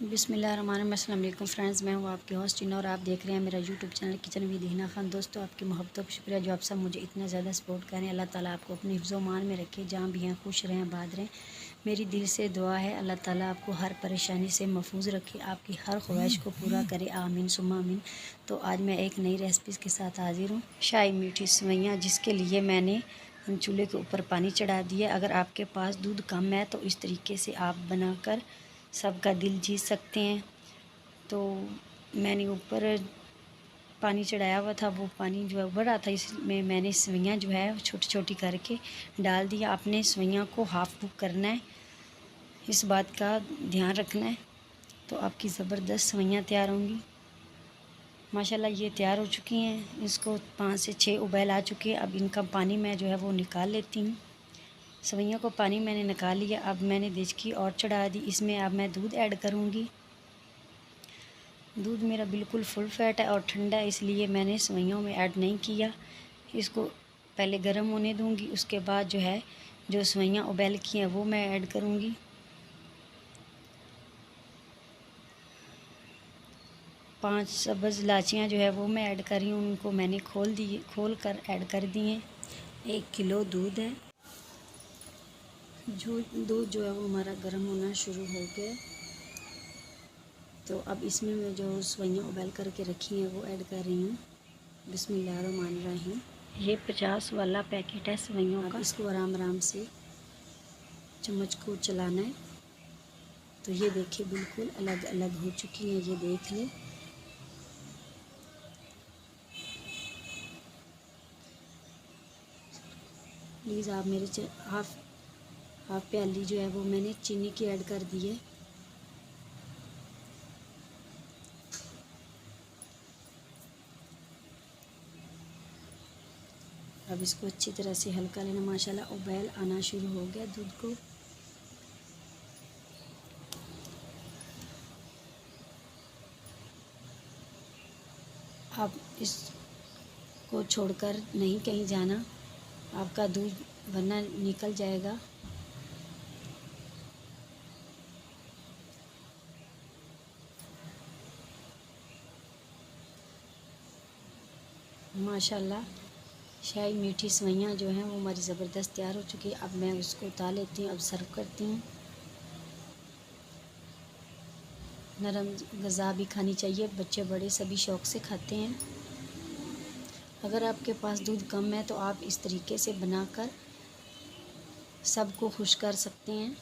बिस्मिल्लाहिर्रहमानिर्रहीम। अस्सलाम वालेकुम फ्रेंड्स, मैं हूँ आपकी होस्ट टीना और आप देख रहे हैं मेरा YouTube channel kitchen with Hina Khan. दोस्तों, आपकी मोहब्बतों का शुक्रिया जो आप सब मुझे इतना ज़्यादा सपोर्ट करें। अल्लाह ताला आपको अपने हिफ्ज़ मान में रखे, जहाँ भी हैं खुश रहें, आबाद रहें। मेरी दिल से दुआ है अल्लाह ताला आपको हर परेशानी से महफूज रखे, आपकी हर ख्वाहिश को पूरा करे, आमीन सुम्मा आमीन। तो आज मैं एक नई रेसिपी के साथ हाजिर हूँ, शाही मीठी सेवइयाँ, जिसके लिए मैंने चूल्हे के ऊपर पानी चढ़ा दिया। अगर आपके पास दूध कम है तो इस तरीके से आप बनाकर सबका दिल जीत सकते हैं। तो मैंने ऊपर पानी चढ़ाया हुआ था, वो पानी जो है उबल रहा था, इसमें मैंने सेवइयाँ जो है छोटी छोटी करके डाल दिया। आपने सेवइयाँ को हाफ़ कुक करना है, इस बात का ध्यान रखना है। तो आपकी ज़बरदस्त सेवइयाँ तैयार होंगी। माशाल्लाह ये तैयार हो चुकी हैं, इसको 5 से 6 उबाल आ चुके हैं। अब इनका पानी मैं जो है वो निकाल लेती हूँ। सेवइयों को पानी मैंने निकाल लिया। अब मैंने देचकी और चढ़ा दी, इसमें अब मैं दूध ऐड करूँगी। दूध मेरा बिल्कुल फुल फैट है और ठंडा है, इसलिए मैंने सेवइयों में ऐड नहीं किया। इसको पहले गर्म होने दूंगी, उसके बाद जो है जो सेवइयाँ उबाल की हैं वो मैं ऐड करूंगी। पांच सब्ज़ इलायचियाँ जो है वो मैं ऐड कर रही हूँ, उनको मैंने खोल कर ऐड कर दी हैं। 1 किलो दूध है, दूध जो है वो हमारा गर्म होना शुरू हो गया। तो अब इसमें मैं जो सेवइयाँ उबाल करके रखी हैं वो ऐड कर रही हूँ। बिस्मिल्लाहिर्रहमानिर्रहीम। ये 50 वाला पैकेट है सेवइयों का। इसको आराम आराम से चम्मच को चलाना है। तो ये देखिए बिल्कुल अलग अलग हो चुकी हैं, ये देख लें। प्लीज़ आप मेरे हाफ प्याली जो है वो मैंने चीनी की ऐड कर दी है। अब इसको अच्छी तरह से हल्का लेना। माशाल्लाह उबाल आना शुरू हो गया दूध को। अब इसको छोड़कर नहीं कहीं जाना, आपका दूध वरना निकल जाएगा। माशाल्लाह शाही मीठी सेवइयाँ जो हैं वो हमारी ज़बरदस्त तैयार हो चुकी है। अब मैं उसको उतार लेती हूँ, अब सर्व करती हूँ। नरम ग़िज़ा भी खानी चाहिए, बच्चे बड़े सभी शौक़ से खाते हैं। अगर आपके पास दूध कम है तो आप इस तरीके से बनाकर सबको खुश कर सकते हैं।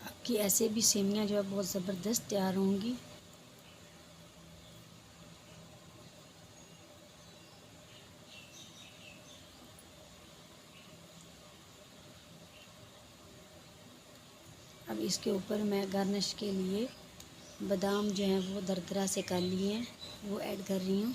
आपकी ऐसे भी सेवइयाँ जो है बहुत ज़बरदस्त तैयार होंगी। अब इसके ऊपर मैं गार्निश के लिए बादाम जो हैं वो दरदरा से कर लिए हैं, वो ऐड कर रही हूँ।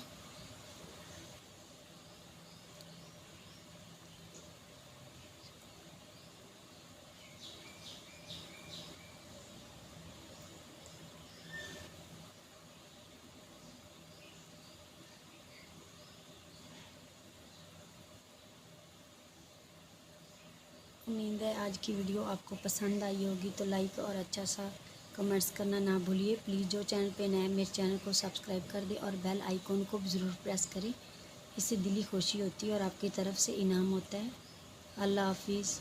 उम्मीद है आज की वीडियो आपको पसंद आई होगी, तो लाइक और अच्छा सा कमेंट्स करना ना भूलिए। प्लीज़ जो चैनल पे नए मेरे चैनल को सब्सक्राइब कर दें और बेल आइकॉन को भी ज़रूर प्रेस करें। इससे दिली खुशी होती है और आपकी तरफ से इनाम होता है। अल्लाह हाफिज़।